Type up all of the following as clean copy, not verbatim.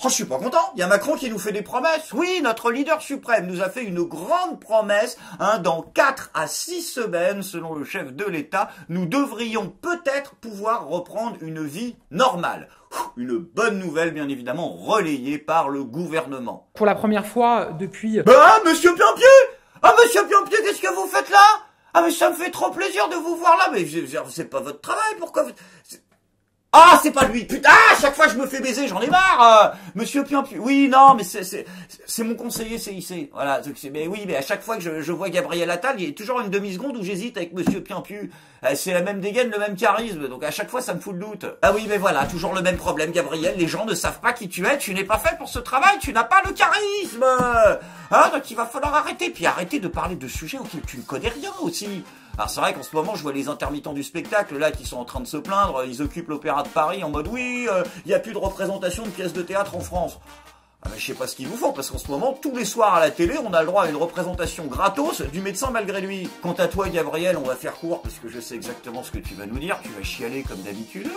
Oh, je suis pas content. Il y a Macron qui nous fait des promesses. Oui, notre leader suprême nous a fait une grande promesse. Dans 4 à 6 semaines, selon le chef de l'État, nous devrions peut-être pouvoir reprendre une vie normale. Une bonne nouvelle, bien évidemment, relayée par le gouvernement. Pour la première fois depuis... Bah, monsieur Piampier! Ah, monsieur Piampier, qu'est-ce que vous faites là? Ah, mais ça me fait trop plaisir de vous voir là. Mais c'est pas votre travail, pourquoi... Ah, c'est pas lui. Putain, à chaque fois je me fais baiser, j'en ai marre. Monsieur Piampier. Oui, non, mais c'est mon conseiller CIC. Voilà, mais oui, mais à chaque fois que je vois Gabriel Attal, il y a toujours une demi-seconde où j'hésite avec Monsieur Piampier. C'est la même dégaine, le même charisme, donc à chaque fois ça me fout le doute. Ah oui, mais voilà, toujours le même problème, Gabriel, les gens ne savent pas qui tu es, tu n'es pas fait pour ce travail, tu n'as pas le charisme. Donc il va falloir arrêter, puis arrêter de parler de sujets auxquels tu ne connais rien aussi. Alors c'est vrai qu'en ce moment, je vois les intermittents du spectacle, là, qui sont en train de se plaindre, ils occupent l'Opéra de Paris en mode, oui, il n'y a plus de représentation de pièces de théâtre en France. Ah ben, je sais pas ce qu'ils vous font, parce qu'en ce moment, tous les soirs à la télé, on a le droit à une représentation gratos du médecin malgré lui. Quant à toi, Gabriel, on va faire court, parce que je sais exactement ce que tu vas nous dire, tu vas chialer comme d'habitude.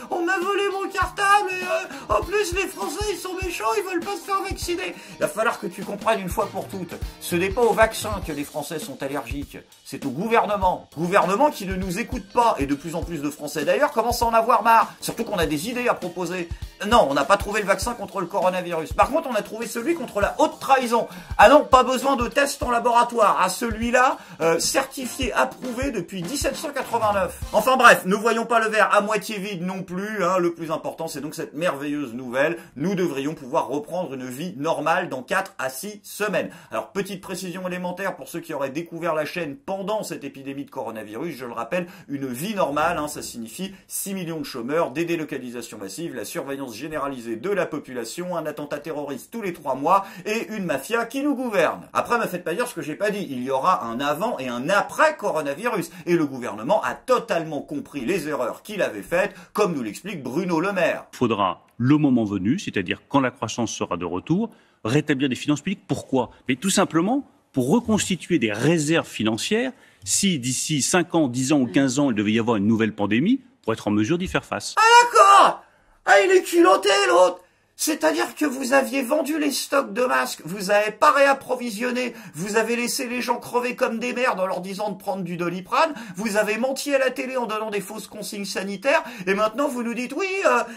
On m'a volé mon cartable, et en plus, les Français, ils sont méchants, ils veulent pas se faire vacciner. Il va falloir que tu comprennes une fois pour toutes, ce n'est pas au vaccin que les Français sont allergiques, c'est au gouvernement. Gouvernement qui ne nous écoute pas, et de plus en plus de Français d'ailleurs commencent à en avoir marre, surtout qu'on a des idées à proposer. Non, on n'a pas trouvé le vaccin contre le coronavirus. Par contre, on a trouvé celui contre la haute trahison. Ah non, pas besoin de tests en laboratoire. À celui-là, certifié, approuvé depuis 1789. Enfin bref, ne voyons pas le verre à moitié vide non plus. Le plus important, c'est donc cette merveilleuse nouvelle. Nous devrions pouvoir reprendre une vie normale dans 4 à 6 semaines. Alors, petite précision élémentaire pour ceux qui auraient découvert la chaîne pendant cette épidémie de coronavirus. Je le rappelle, une vie normale, ça signifie 6 millions de chômeurs, des délocalisations massives, la surveillance généralisée de la population, un attentat terroriste tous les 3 mois et une mafia qui nous gouverne. Après, me faites pas dire ce que j'ai pas dit. Il y aura un avant et un après coronavirus. Et le gouvernement a totalement compris les erreurs qu'il avait faites, comme nous l'explique Bruno Le Maire. Il faudra, le moment venu, c'est-à-dire quand la croissance sera de retour, rétablir des finances publiques. Pourquoi? Mais tout simplement pour reconstituer des réserves financières si d'ici 5 ans, 10 ans ou 15 ans, il devait y avoir une nouvelle pandémie, pour être en mesure d'y faire face. Ah d'accord! Ah, il est culotté l'autre! C'est-à-dire que vous aviez vendu les stocks de masques, vous avez pas réapprovisionné, vous avez laissé les gens crever comme des merdes en leur disant de prendre du Doliprane, vous avez menti à la télé en donnant des fausses consignes sanitaires, et maintenant vous nous dites oui,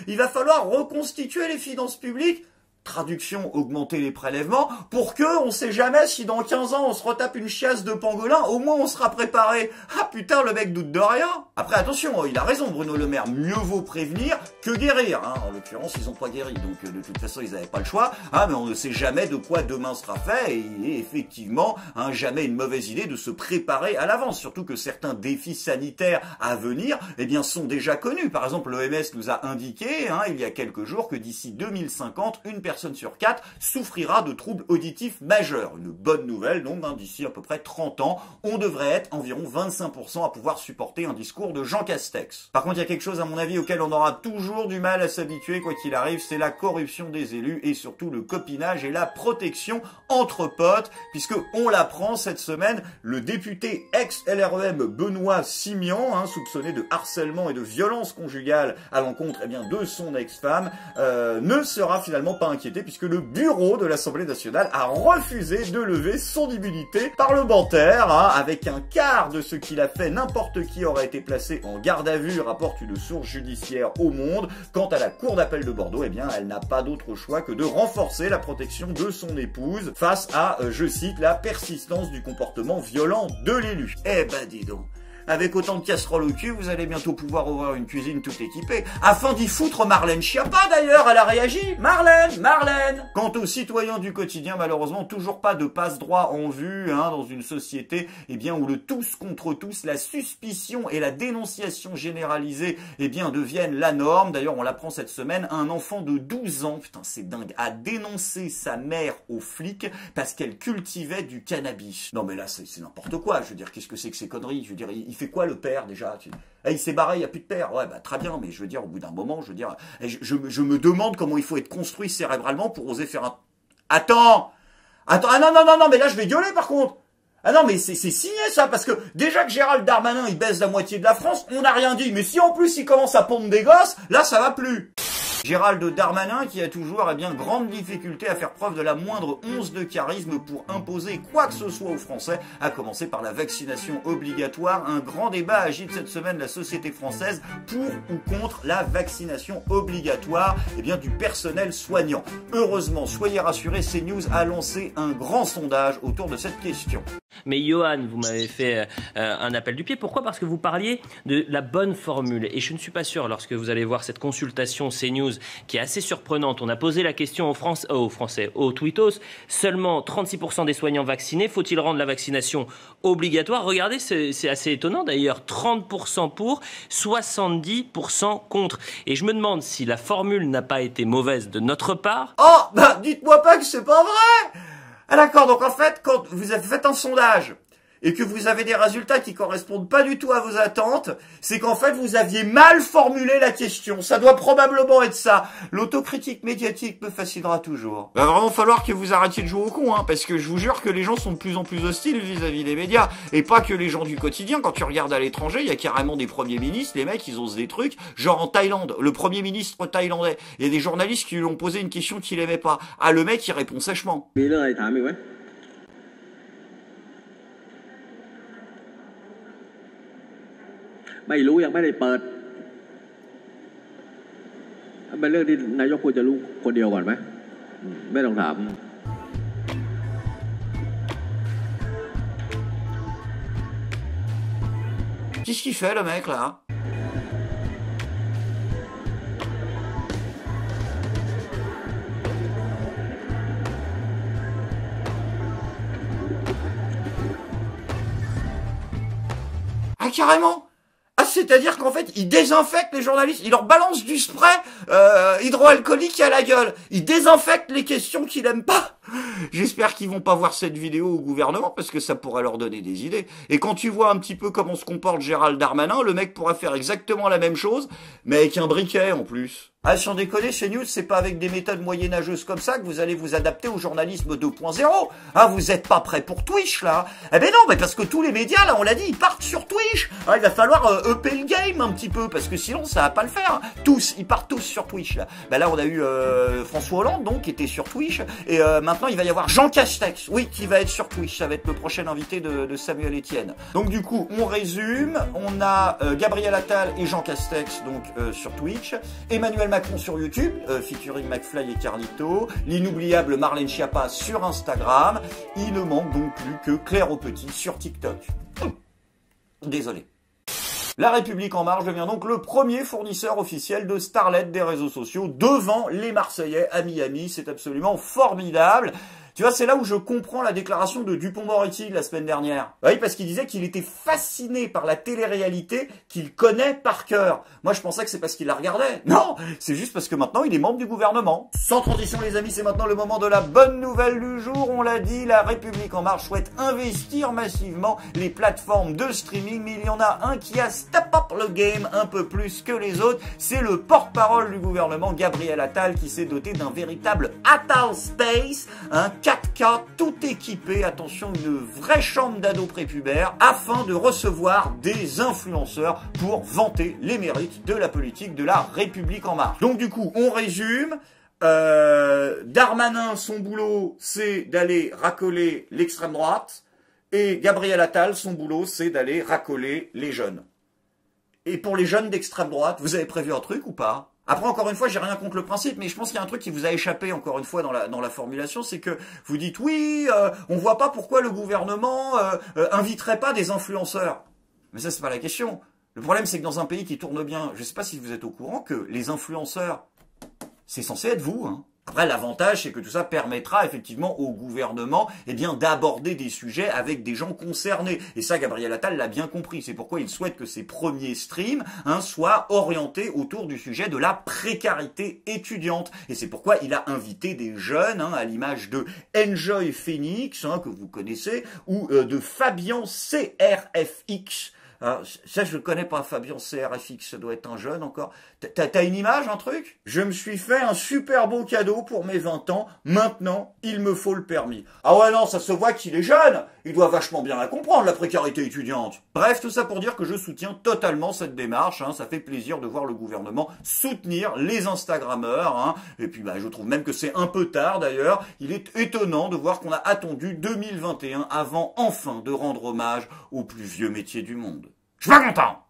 il va falloir reconstituer les finances publiques. Traduction, augmenter les prélèvements, pour que, on sait jamais si dans 15 ans on se retape une chiasse de pangolin, au moins on sera préparé. Ah putain, le mec doute de rien. Après attention, il a raison Bruno Le Maire, mieux vaut prévenir que guérir. En l'occurrence, ils ont pas guéri, donc de toute façon ils n'avaient pas le choix. Mais on ne sait jamais de quoi demain sera fait, et il est effectivement jamais une mauvaise idée de se préparer à l'avance, surtout que certains défis sanitaires à venir, sont déjà connus. Par exemple, l'OMS nous a indiqué, il y a quelques jours, que d'ici 2050, une personne sur 4 souffrira de troubles auditifs majeurs. Une bonne nouvelle, donc d'ici à peu près 30 ans, on devrait être environ 25% à pouvoir supporter un discours de Jean Castex. Par contre, il y a quelque chose à mon avis auquel on aura toujours du mal à s'habituer quoi qu'il arrive, c'est la corruption des élus et surtout le copinage et la protection entre potes, puisque on l'apprend cette semaine, le député ex-LREM Benoît Simian, soupçonné de harcèlement et de violence conjugale à l'encontre de son ex-femme, ne sera finalement pas inquiété puisque le bureau de l'Assemblée nationale a refusé de lever son immunité parlementaire, avec un quart de ce qu'il a fait, n'importe qui aurait été placé en garde à vue, rapporte une source judiciaire au Monde. Quant à la Cour d'appel de Bordeaux, elle n'a pas d'autre choix que de renforcer la protection de son épouse face à, je cite, la persistance du comportement violent de l'élu. Eh ben dis donc. Avec autant de casseroles au cul, vous allez bientôt pouvoir ouvrir une cuisine toute équipée. Afin d'y foutre Marlène Schiappa d'ailleurs, elle a réagi. Marlène. Quant aux citoyens du quotidien, malheureusement, toujours pas de passe-droit en vue, dans une société, où le tous contre tous, la suspicion et la dénonciation généralisée, deviennent la norme. D'ailleurs, on l'apprend cette semaine, un enfant de 12 ans, putain c'est dingue, a dénoncé sa mère aux flics parce qu'elle cultivait du cannabis. Non mais là, c'est n'importe quoi. Je veux dire, qu'est-ce que c'est que ces conneries? Je veux dire, il fait quoi le père déjà? Il s'est barré, il n'y a plus de père. Ouais, très bien, mais je veux dire, au bout d'un moment, je me demande comment il faut être construit cérébralement pour oser faire un... Attends, ah non, mais là je vais gueuler par contre. Ah non, mais c'est signé ça, parce que déjà que Gérald Darmanin, il baise la moitié de la France, on n'a rien dit. Mais si en plus il commence à pondre des gosses, là ça va plus. Gérald Darmanin qui a toujours grande difficulté à faire preuve de la moindre once de charisme pour imposer quoi que ce soit aux Français, à commencer par la vaccination obligatoire. Un grand débat agite cette semaine la société française pour ou contre la vaccination obligatoire du personnel soignant. Heureusement, soyez rassurés, CNews a lancé un grand sondage autour de cette question. Mais Johan, vous m'avez fait un appel du pied. Pourquoi? Parce que vous parliez de la bonne formule. Et je ne suis pas sûr, lorsque vous allez voir cette consultation CNews qui est assez surprenante, on a posé la question aux tweetos, seulement 36% des soignants vaccinés, faut-il rendre la vaccination obligatoire? Regardez, c'est assez étonnant d'ailleurs, 30% pour, 70% contre. Et je me demande si la formule n'a pas été mauvaise de notre part. Oh, dites-moi pas que c'est pas vrai! Ah d'accord, donc en fait, quand vous avez fait un sondage et que vous avez des résultats qui correspondent pas du tout à vos attentes, c'est qu'en fait vous aviez mal formulé la question. Ça doit probablement être ça. L'autocritique médiatique me fascinera toujours. Va vraiment falloir que vous arrêtiez de jouer au con, parce que je vous jure que les gens sont de plus en plus hostiles vis-à-vis des médias. Et pas que les gens du quotidien. Quand tu regardes à l'étranger, il y a carrément des premiers ministres, les mecs ils osent des trucs, genre en Thaïlande, le premier ministre thaïlandais, il y a des journalistes qui lui ont posé une question qu'il aimait pas. Ah, le mec il répond sèchement.ไม่รู้ยังไม่ได้เปิดเป็นเรื่องที่นายกควรจะรู้คนเดียวก่อนไหมไม่ต้องถาม Qu'est-ce qu'il fait le mec là? Ah carrément! C'est-à-dire qu'en fait, il désinfecte les journalistes, il leur balance du spray hydroalcoolique à la gueule, il désinfecte les questions qu'il aime pas. J'espère qu'ils vont pas voir cette vidéo au gouvernement, parce que ça pourrait leur donner des idées. Et quand tu vois un petit peu comment se comporte Gérald Darmanin, le mec pourrait faire exactement la même chose, mais avec un briquet en plus. Ah, sans déconner, chez News, c'est pas avec des méthodes moyenâgeuses comme ça que vous allez vous adapter au journalisme 2.0. Ah, vous êtes pas prêts pour Twitch, là? Eh ben non, mais parce que tous les médias, là, on l'a dit, ils partent sur Twitch. Ah, il va falloir upper le game un petit peu, parce que sinon, ça va pas le faire. Tous, ils partent tous sur Twitch, là. Ben là, on a eu François Hollande, donc, qui était sur Twitch, et maintenant, il va y avoir Jean Castex, oui, qui va être sur Twitch. Ça va être le prochain invité de Samuel Etienne. Donc, du coup, on résume. On a Gabriel Attal et Jean Castex, donc, sur Twitch. Emmanuel Macron sur YouTube, featuring McFly et Carlito, l'inoubliable Marlène Schiappa sur Instagram. Il ne manque donc plus que Claire au Petit sur TikTok. Désolé. La République En Marche devient donc le premier fournisseur officiel de starlet des réseaux sociaux devant les Marseillais à Miami. C'est absolument formidable. Tu vois, c'est là où je comprends la déclaration de Dupond-Moretti la semaine dernière. Oui, parce qu'il disait qu'il était fasciné par la télé-réalité qu'il connaît par cœur. Moi, je pensais que c'est parce qu'il la regardait. Non, c'est juste parce que maintenant, il est membre du gouvernement. Sans transition, les amis, c'est maintenant le moment de la bonne nouvelle du jour. On l'a dit, la République En Marche souhaite investir massivement les plateformes de streaming, mais il y en a un qui a step up le game un peu plus que les autres. C'est le porte-parole du gouvernement, Gabriel Attal, qui s'est doté d'un véritable Attal Space, un 4K tout équipé, attention, une vraie chambre d'ado prépubère, afin de recevoir des influenceurs pour vanter les mérites de la politique de la République En Marche. Donc du coup, on résume. Darmanin, son boulot, c'est d'aller racoler l'extrême droite, et Gabriel Attal, son boulot, c'est d'aller racoler les jeunes. Et pour les jeunes d'extrême droite, vous avez prévu un truc ou pas ? Après, encore une fois, j'ai rien contre le principe, mais je pense qu'il y a un truc qui vous a échappé, encore une fois, dans la formulation, c'est que vous dites, oui, on voit pas pourquoi le gouvernement inviterait pas des influenceurs. Mais ça, c'est pas la question. Le problème, c'est que dans un pays qui tourne bien, je sais pas si vous êtes au courant, que les influenceurs, c'est censé être vous, hein. Après, l'avantage, c'est que tout ça permettra effectivement au gouvernement d'aborder des sujets avec des gens concernés. Et ça, Gabriel Attal l'a bien compris. C'est pourquoi il souhaite que ses premiers streams soient orientés autour du sujet de la précarité étudiante. Et c'est pourquoi il a invité des jeunes, à l'image de Enjoy Phoenix, que vous connaissez, ou de Fabian CRFX, Alors, ça, je ne connais pas, Fabien CRFX, ça doit être un jeune encore. T'as une image, un truc? Je me suis fait un super beau cadeau pour mes 20 ans. Maintenant, il me faut le permis. Ah ouais, non, ça se voit qu'il est jeune. Il doit vachement bien la comprendre, la précarité étudiante. Bref, tout ça pour dire que je soutiens totalement cette démarche. Hein. Ça fait plaisir de voir le gouvernement soutenir les Instagrammeurs. Hein. Et puis, je trouve même que c'est un peu tard, d'ailleurs. Il est étonnant de voir qu'on a attendu 2021 avant, enfin, de rendre hommage au plus vieux métier du monde. Je suis pas content!